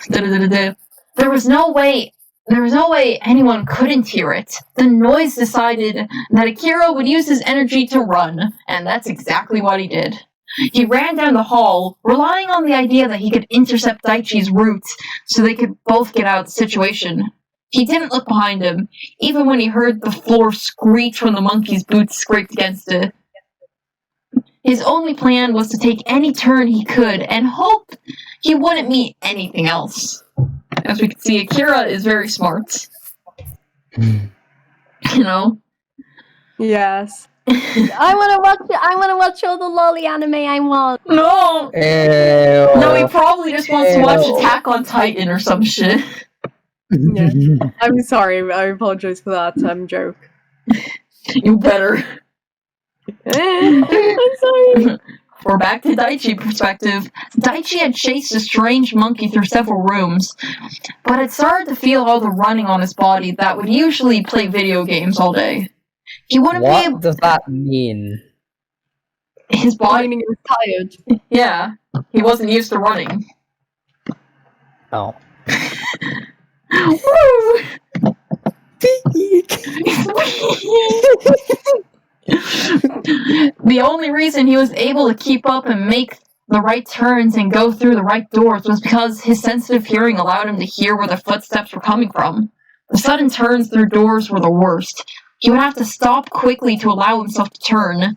There was no way anyone couldn't hear it. The noise decided that Akira would use his energy to run, and that's exactly what he did. He ran down the hall, relying on the idea that he could intercept Daichi's route so they could both get out of the situation. He didn't look behind him, even when he heard the floor screech when the monkey's boots scraped against it. His only plan was to take any turn he could and hope he wouldn't meet anything else. As we can see, Akira is very smart. You know? Yes. I wanna watch all the lolly anime I want. No! Ew. No, he probably just wants to watch Attack on Titan or some shit. Yeah. I'm sorry, I apologize for that joke. You better. I'm sorry. We're back to Daichi perspective. Daichi had chased a strange monkey through several rooms, but had started to feel all the running on his body that would usually play video games all day. He wouldn't be able... What does that mean? His body... Meaning he was tired. Yeah, he wasn't used to running. Oh. Woo! The only reason he was able to keep up and make the right turns and go through the right doors was because his sensitive hearing allowed him to hear where the footsteps were coming from. The sudden turns through doors were the worst. He would have to stop quickly to allow himself to turn,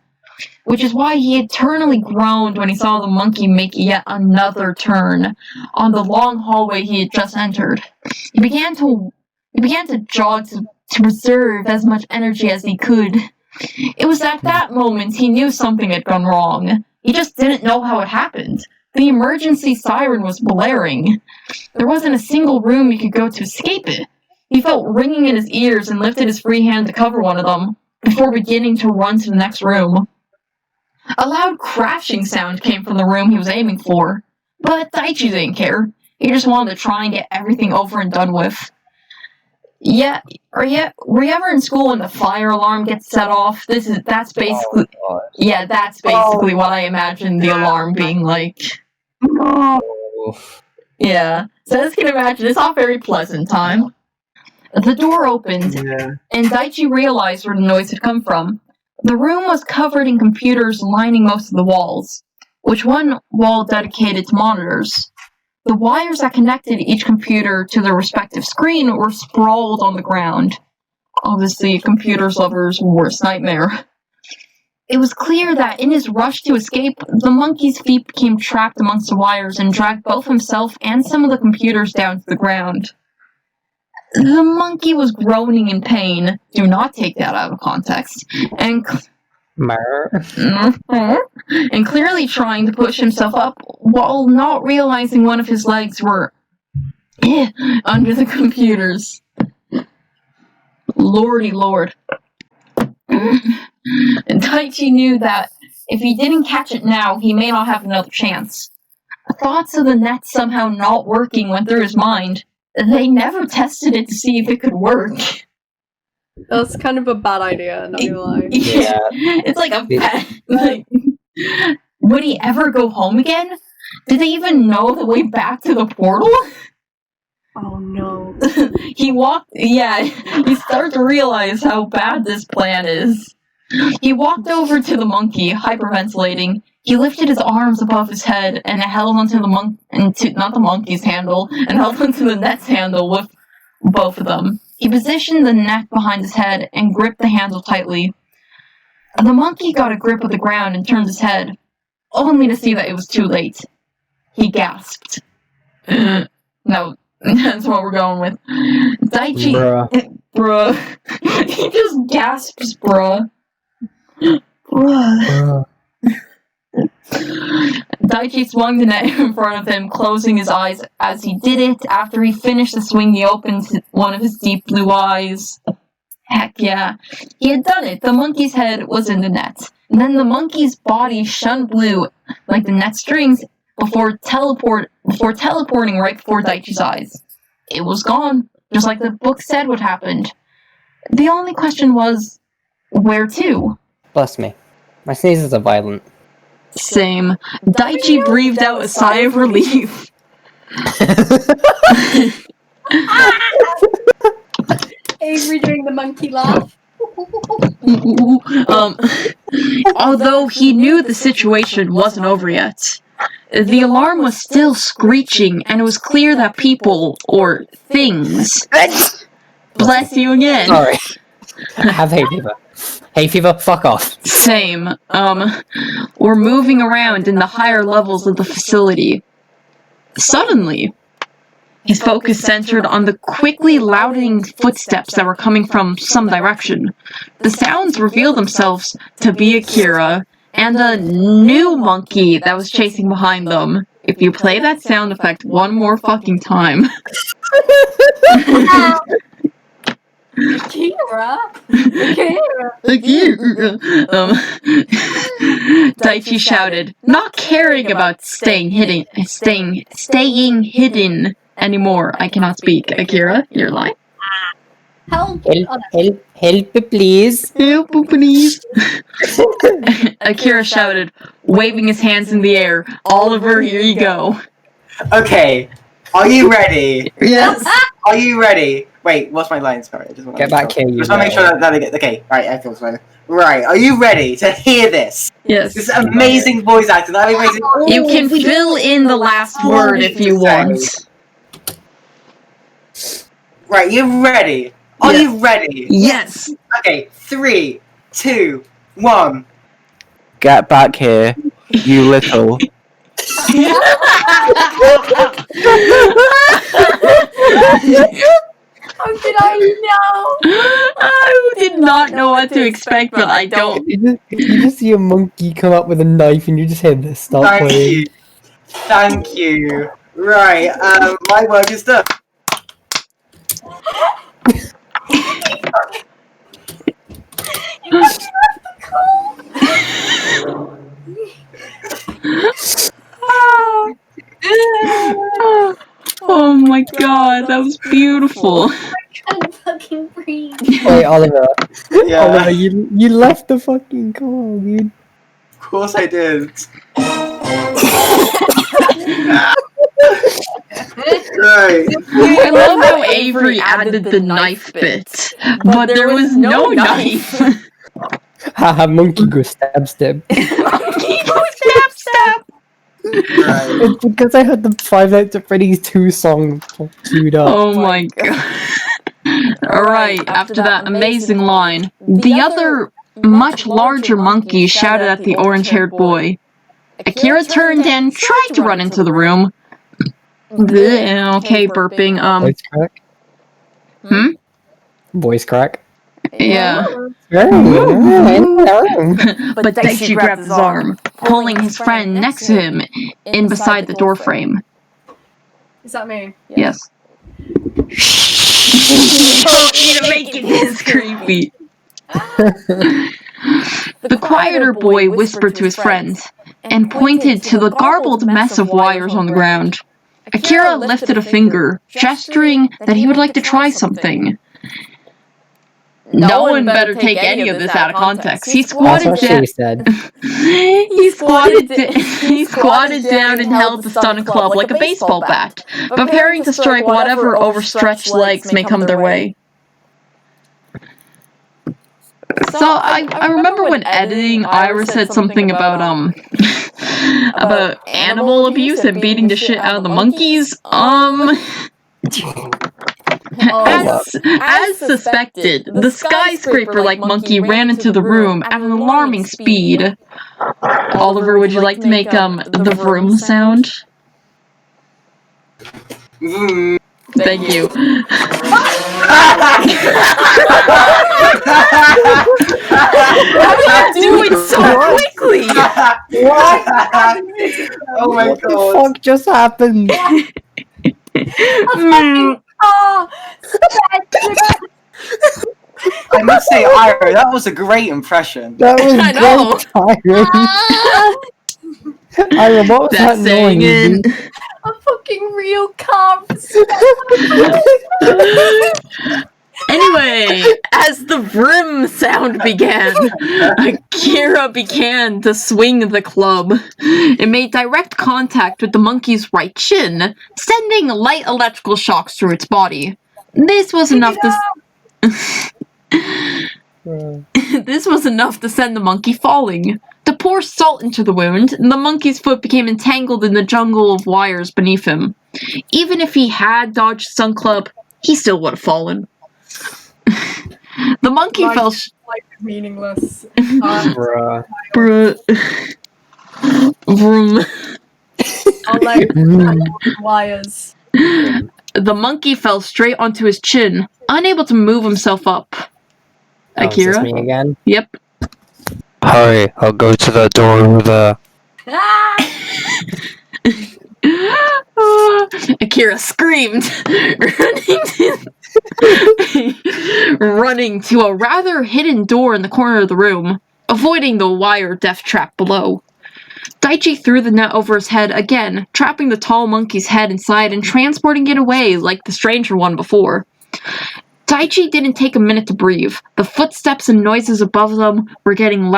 which is why he eternally groaned when he saw the monkey make yet another turn on the long hallway he had just entered. He began to jog to preserve as much energy as he could. It was at that moment he knew something had gone wrong. He just didn't know how it happened. The emergency siren was blaring. There wasn't a single room he could go to escape it. He felt ringing in his ears and lifted his free hand to cover one of them, before beginning to run to the next room. A loud crashing sound came from the room he was aiming for, but Daichi didn't care. He just wanted to try and get everything over and done with. Yeah, were you ever in school when the fire alarm gets set off? That's basically what I imagine the alarm being like. Yeah, so as you can imagine, it's not a very pleasant time. The door opened, and Daichi realized where the noise had come from. The room was covered in computers lining most of the walls, which one wall dedicated to monitors. The wires that connected each computer to their respective screen were sprawled on the ground. Obviously, a computer's lover's worst nightmare. It was clear that in his rush to escape, the monkey's feet became trapped amongst the wires and dragged both himself and some of the computers down to the ground. The monkey was groaning in pain. Do not take that out of context. And clearly trying to push himself up while not realizing one of his legs were under the computers. Lordy lord. Daichi knew that if he didn't catch it now, he may not have another chance. Thoughts of the net somehow not working went through his mind. They never tested it to see if it could work. That's kind of a bad idea, not gonna lie. Yeah. It's like a bad... Like, would he ever go home again? Did they even know the way back to the portal? Oh no. He started to realize how bad this plan is. He walked over to the monkey, hyperventilating. He lifted his arms above his head and held onto the not the monkey's handle, and held onto the net's handle with both of them. He positioned the net behind his head and gripped the handle tightly. The monkey got a grip of the ground and turned his head, only to see that it was too late. He gasped. No, that's what we're going with. Daichi... Bruh. He just gasps, bruh. Bruh. Daichi swung the net in front of him, closing his eyes as he did it. After he finished the swing, he opened one of his deep blue eyes. Heck yeah. He had done it. The monkey's head was in the net. And then the monkey's body shone blue, like the net strings, before teleporting right before Daichi's eyes. It was gone, just like the book said would happen. The only question was, where to? Bless me. My sneezes are violent. Same. Daichi breathed out a sigh of relief. Avery doing the monkey laugh. Although he knew the situation wasn't over yet, the alarm was still screeching, and it was clear that people, or things, bless you again. Sorry. I have hay fever. Hay fever, fuck off. Same, were moving around in the higher levels of the facility. Suddenly, his focus centered on the quickly loudening footsteps that were coming from some direction. The sounds revealed themselves to be Akira and a new monkey that was chasing behind them. If you play that sound effect one more fucking time. Akira? Daichi shouted, not caring about staying hidden anymore. I cannot speak. Akira, you're lying. Help! Help, please. Help, please. Akira shouted, waving his hands in the air. Oliver, here you go. Okay, are you ready? Yes. Are you ready? Wait, what's my line? Sorry, I just want to Get back here, you Just want to make sure that I get. Okay, right, I feel fine. Right, are you ready to hear this? Yes. This amazing voice acting. That amazing. You can fill in the last word if you want. Right, you ready? Are you ready? Yes. Okay, 3, 2, 1. Get back here, you little. How did I know? I did not know what to expect, but I don't. You just see a monkey come up with a knife and you just hear this start Thank playing. you. Thank you. Right, my work is done. Oh my god, that was beautiful. I can't fucking breathe. Wait, Oliver. Yeah, Oliver, you left the fucking call, dude. of course I did. Right. I love how Avery added the knife bit, but there was no knife. Haha, monkey go stab stab. Stab, stab. Right. It's because I had the Five Nights at Freddy's 2 song queued up. Oh my god. Alright, after that amazing line, the other, much larger monkey shouted at the orange-haired boy. Akira turned and tried to run into the room. Bleh, okay, burping, Voice crack? Voice crack? yeah. But Daichi grabbed his arm, pulling his friend next to him in beside the doorframe. Is that me? Yes. Don't need to make it this creepy. The quieter boy whispered to his friend and pointed to the garbled mess of wires on the ground. Akira lifted a finger, gesturing that he would like to try something. No one better take any of this out of context. He That's squatted what down. she said. He squatted down and held the stunning club like a baseball bat, preparing to strike whatever overstretched legs may come their way. So I remember when editing, Iris said something about about animal abuse and beating the shit out of the monkeys. As suspected, the skyscraper-like monkey ran into the room at an alarming speed. Oliver, would you like to make the vroom sound? Thank you. How do you do it so quickly? What? Oh my What the god. fuck just happened? I must say, Ira, that was a great impression. That was I know. tiring. Ira, what was that That's saying noise? it. A fucking real car. Anyway, as the vroom sound began, Akira began to swing the club. It made direct contact with the monkey's right shin, sending light electrical shocks through its body. This was enough to send the monkey falling. To pour salt into the wound, the monkey's foot became entangled in the jungle of wires beneath him. Even if he had dodged Sun Club, he still would have fallen. The monkey fell. Meaningless. Bruh. Vroom. I'll like wires. The monkey fell straight onto his chin, unable to move himself up. Oh, is Akira? this me again? Yep. Hurry, I'll go to the door over there. Akira screamed, running to a rather hidden door in the corner of the room, avoiding the wire death trap below. Daichi threw the net over his head again, trapping the tall monkey's head inside and transporting it away like the stranger one before. Daichi didn't take a minute to breathe. The footsteps and noises above them were getting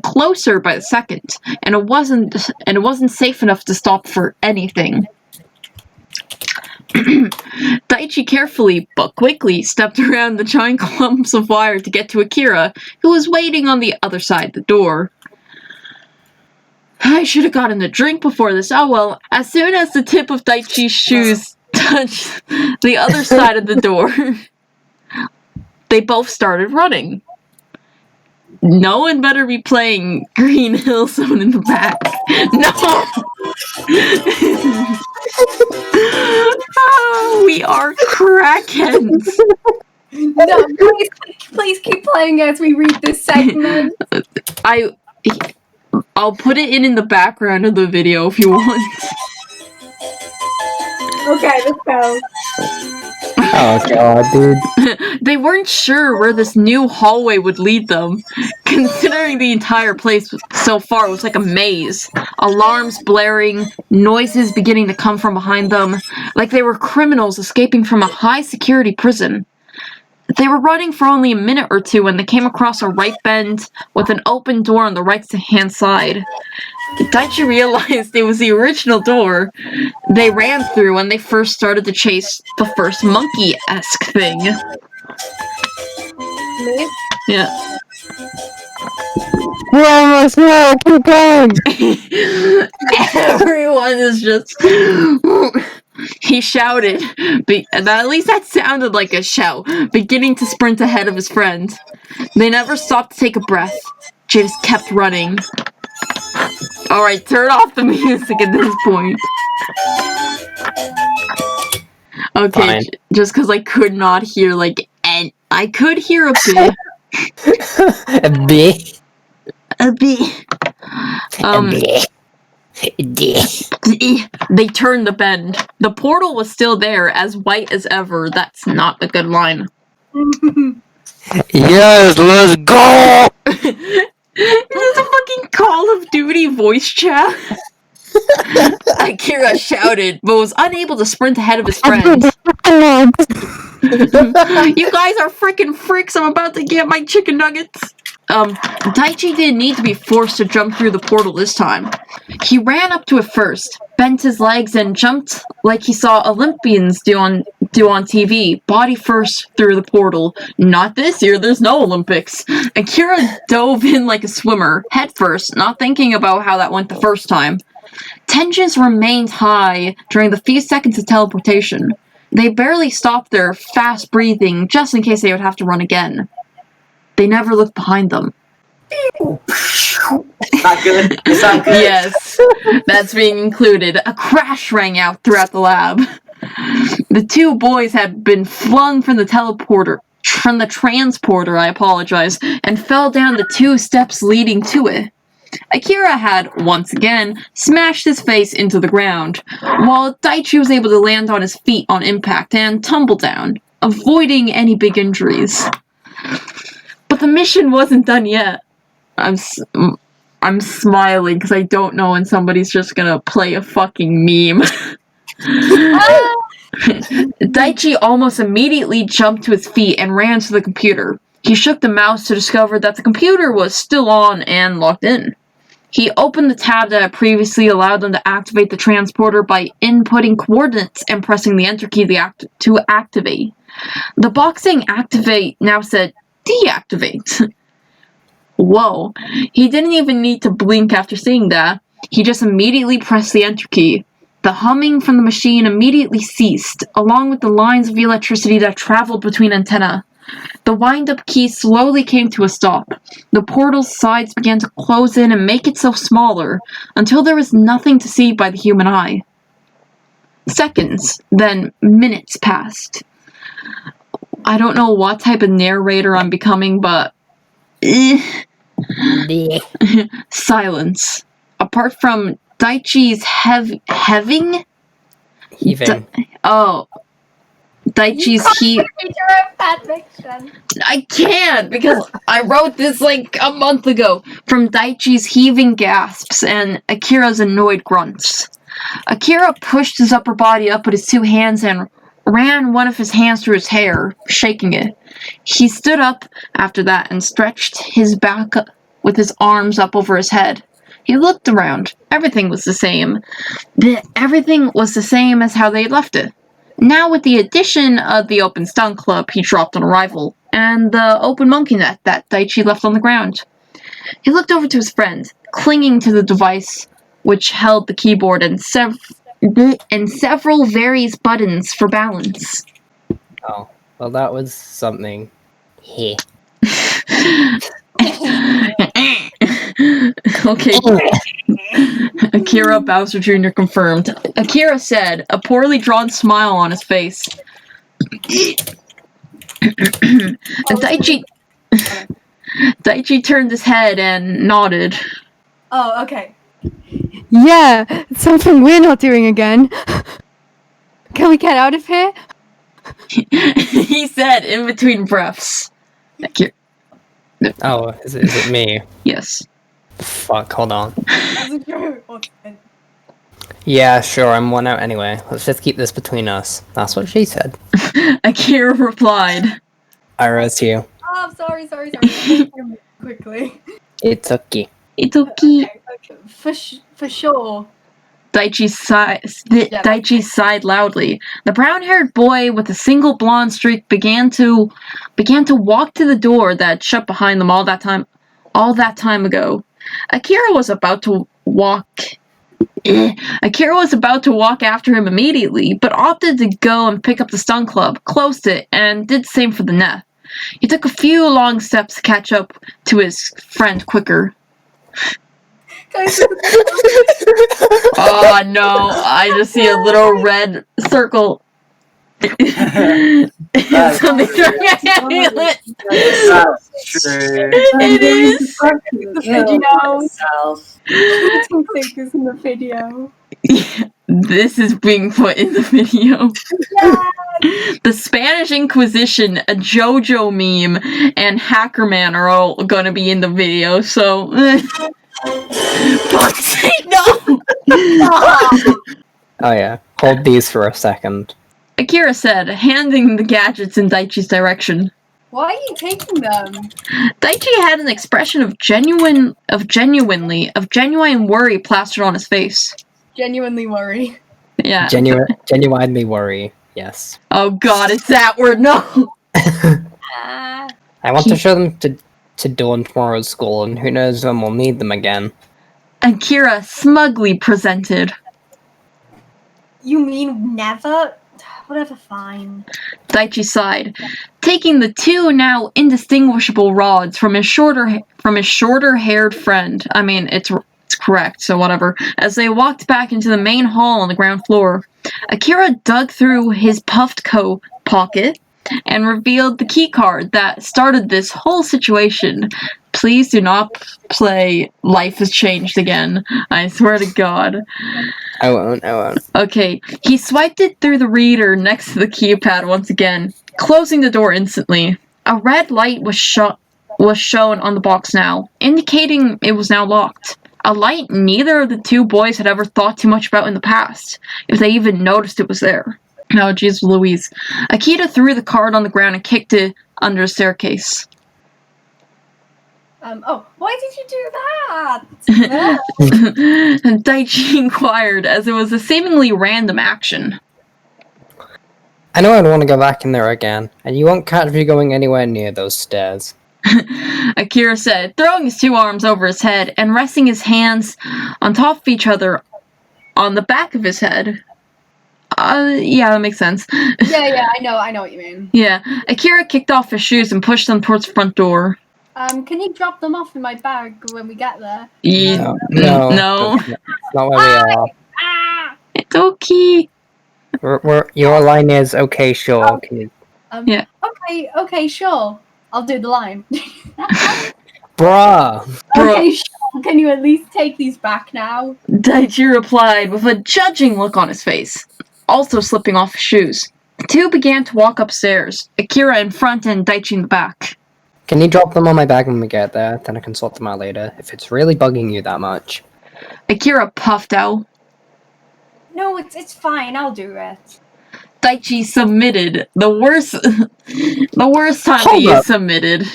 closer by the second, and it wasn't safe enough to stop for anything. Daichi carefully, but quickly, stepped around the giant clumps of wire to get to Akira, who was waiting on the other side of the door. I should have gotten a drink before this. Oh well, as soon as the tip of Daichi's shoes touched the other side of the door, they both started running. No one better be playing Green Hill Zone in the back. No! Oh, we are crackheads. No, please keep playing as we read this segment. I'll put it in the background of the video if you want. Okay, let's go. Oh god, dude. They weren't sure where this new hallway would lead them, considering the entire place so far was like a maze. Alarms blaring, noises beginning to come from behind them, like they were criminals escaping from a high-security prison. They were running for only a minute or two when they came across a right bend with an open door on the right-hand side. Daichi realized it was the original door they ran through when they first started to chase the first monkey-esque thing. Me? Yeah. We're almost there, keep going! Everyone is just... He shouted, and at least that sounded like a shout, beginning to sprint ahead of his friend. They never stopped to take a breath. They just kept running. Alright, turn off the music at this point. Okay, just because I could not hear, like, I could hear a bit. A bit. A bit. They turned the bend. The portal was still there, as white as ever. That's not a good line. Yes, let's go! This is a fucking Call of Duty voice chat. Akira shouted, but was unable to sprint ahead of his friend. You guys are freaking freaks, I'm about to get my chicken nuggets. Daichi didn't need to be forced to jump through the portal this time. He ran up to it first, bent his legs, and jumped like he saw Olympians do on TV, body first through the portal. Not this year, there's no Olympics. Akira dove in like a swimmer, head first, not thinking about how that went the first time. Tensions remained high during the few seconds of teleportation. They barely stopped their fast breathing just in case they would have to run again. They never looked behind them. Not good. It's not good. Yes, that's being included. A crash rang out throughout the lab. The two boys had been flung from the transporter, and fell down the 2 steps leading to it. Akira had, once again, smashed his face into the ground, while Daichi was able to land on his feet on impact and tumble down, avoiding any big injuries. But the mission wasn't done yet. I'm smiling because I don't know when somebody's just gonna play a fucking meme. Daichi almost immediately jumped to his feet and ran to the computer. He shook the mouse to discover that the computer was still on and logged in. He opened the tab that had previously allowed them to activate the transporter by inputting coordinates and pressing the enter key to activate. The box saying activate now said deactivate. Whoa. He didn't even need to blink after seeing that. He just immediately pressed the enter key. The humming from the machine immediately ceased, along with the lines of electricity that traveled between antennae. The wind-up key slowly came to a stop. The portal's sides began to close in and make itself smaller, until there was nothing to see by the human eye. Seconds, then minutes passed. I don't know what type of narrator I'm becoming, but... Silence. Apart from Daichi's heaving? Heaving. Daichi's I can't, because I wrote this like a month ago. From Daichi's heaving gasps and Akira's annoyed grunts. Akira pushed his upper body up with his two hands and ran one of his hands through his hair, shaking it. He stood up after that and stretched his back with his arms up over his head. He looked around. Everything was the same. Everything was the same as how they left it. Now, with the addition of the open stun club he dropped on arrival, and the open monkey net that Daichi left on the ground. He looked over to his friend, clinging to the device which held the keyboard and several various buttons for balance. Oh, well, that was something. Heh. Okay. Akira Bowser Jr. confirmed. Akira said, a poorly drawn smile on his face. Daichi turned his head and nodded. Oh, okay. Yeah, it's something we're not doing again. Can we get out of here? He said in between breaths. Akira. Oh, is it me? Yes. Fuck, hold on. Yeah, sure, I'm one out anyway. Let's just keep this between us. That's what she said. Akira replied. I rose to you. Oh, sorry. Quickly. It's okay. It's okay. For sure. Daichi sighed loudly. The brown-haired boy with a single blonde streak began to walk to the door that shut behind them all that time ago. Akira was about to walk after him immediately, but opted to go and pick up the stun club, closed it, and did the same for the net. He took a few long steps to catch up to his friend quicker. Oh no, I just see a little red circle. Something throwing a amulet. That's true. It is. In the video. This is being put in the video. Yes! The Spanish Inquisition, a JoJo meme, and Hackerman are all gonna be in the video, so... Fuck's sake, no! Oh yeah, hold these for a second. Akira said, handing the gadgets in Daichi's direction. Why are you taking them? Daichi had an expression of genuine worry plastered on his face. Genuinely worry. Yeah. Genuinely worry, yes. Oh god, it's that word, no! Ah. I want to show them to Dawn tomorrow's school, and who knows when we'll need them again. Akira smugly presented. You mean never? Whatever, fine. Daichi sighed, taking the two now indistinguishable rods from his shorter-haired friend. I mean, it's correct, so whatever. As they walked back into the main hall on the ground floor, Akira dug through his puffed coat pocket and revealed the keycard that started this whole situation. Please do not play Life Has Changed again. I swear to God. I won't. Okay, he swiped it through the reader next to the keypad once again, closing the door instantly. A red light was shown on the box now, indicating it was now locked. A light neither of the two boys had ever thought too much about in the past, if they even noticed it was there. Oh, jeez Louise. Akita threw the card on the ground and kicked it under a staircase. Why did you do that? Daichi inquired, as it was a seemingly random action. I know I'd want to go back in there again, and you won't catch me going anywhere near those stairs. Akira said, throwing his two arms over his head and resting his hands on top of each other on the back of his head. Yeah, that makes sense. yeah, I know what you mean. Yeah, Akira kicked off his shoes and pushed them towards the front door. Can you drop them off in my bag when we get there? Yeah, No. no. That's not where we are. Ah! It's okay. Your line is, okay, sure. Okay. Yeah. Okay, sure. I'll do the line. Bruh! Okay, sure. Can you at least take these back now? Daichi replied with a judging look on his face, also slipping off his shoes. The two began to walk upstairs, Akira in front and Daichi in the back. Can you drop them on my bag when we get there? Then I can sort them out later, if it's really bugging you that much. Akira puffed out. No, it's fine. I'll do it. Daichi submitted. The worst time that he submitted.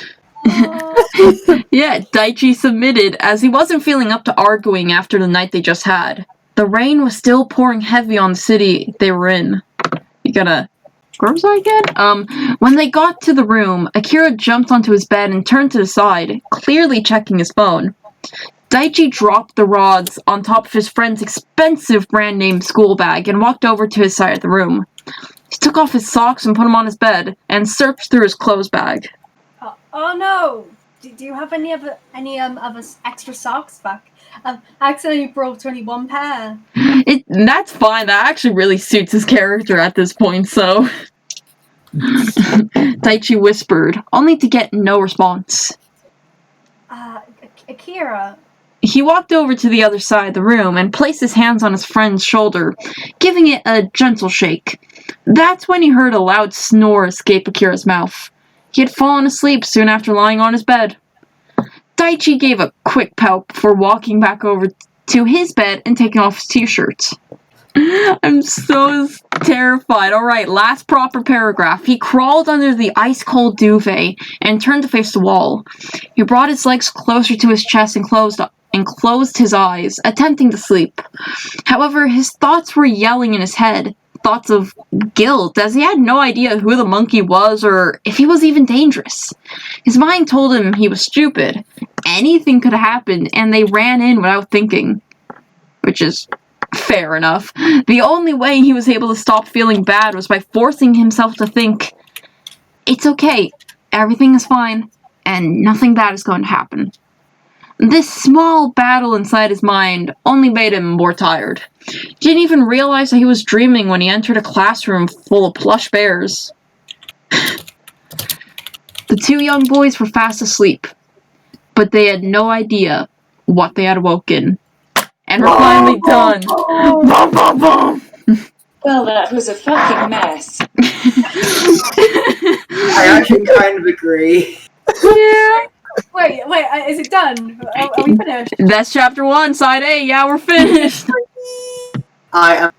Yeah, Daichi submitted as he wasn't feeling up to arguing after the night they just had. The rain was still pouring heavy on the city they were in. You gotta... Where was I again? When they got to the room, Akira jumped onto his bed and turned to the side, clearly checking his phone. Daichi dropped the rods on top of his friend's expensive brand-name school bag and walked over to his side of the room. He took off his socks and put them on his bed, and searched through his clothes bag. Oh no! Do you have any extra socks back? I accidentally brought only one pair. That's fine. That actually really suits his character at this point, so... Daichi whispered, only to get no response. Akira... He walked over to the other side of the room and placed his hands on his friend's shoulder, giving it a gentle shake. That's when he heard a loud snore escape Akira's mouth. He had fallen asleep soon after lying on his bed. Daichi gave a quick pout before walking back over to his bed and taking off his t-shirt. I'm so terrified. Alright, last proper paragraph. He crawled under the ice-cold duvet and turned to face the wall. He brought his legs closer to his chest and closed his eyes, attempting to sleep. However, his thoughts were yelling in his head. Thoughts of guilt, as he had no idea who the monkey was or if he was even dangerous. His mind told him he was stupid. Anything could happen, and they ran in without thinking. Which is fair enough. The only way he was able to stop feeling bad was by forcing himself to think, it's okay, everything is fine, and nothing bad is going to happen. This small battle inside his mind only made him more tired. He didn't even realize that he was dreaming when he entered a classroom full of plush bears. The two young boys were fast asleep, but they had no idea what they had awoken. And we're finally done. Well, that was a fucking mess. I actually kind of agree. Yeah. Wait, is it done? Are we finished? That's chapter 1, side A. Yeah, we're finished. I am.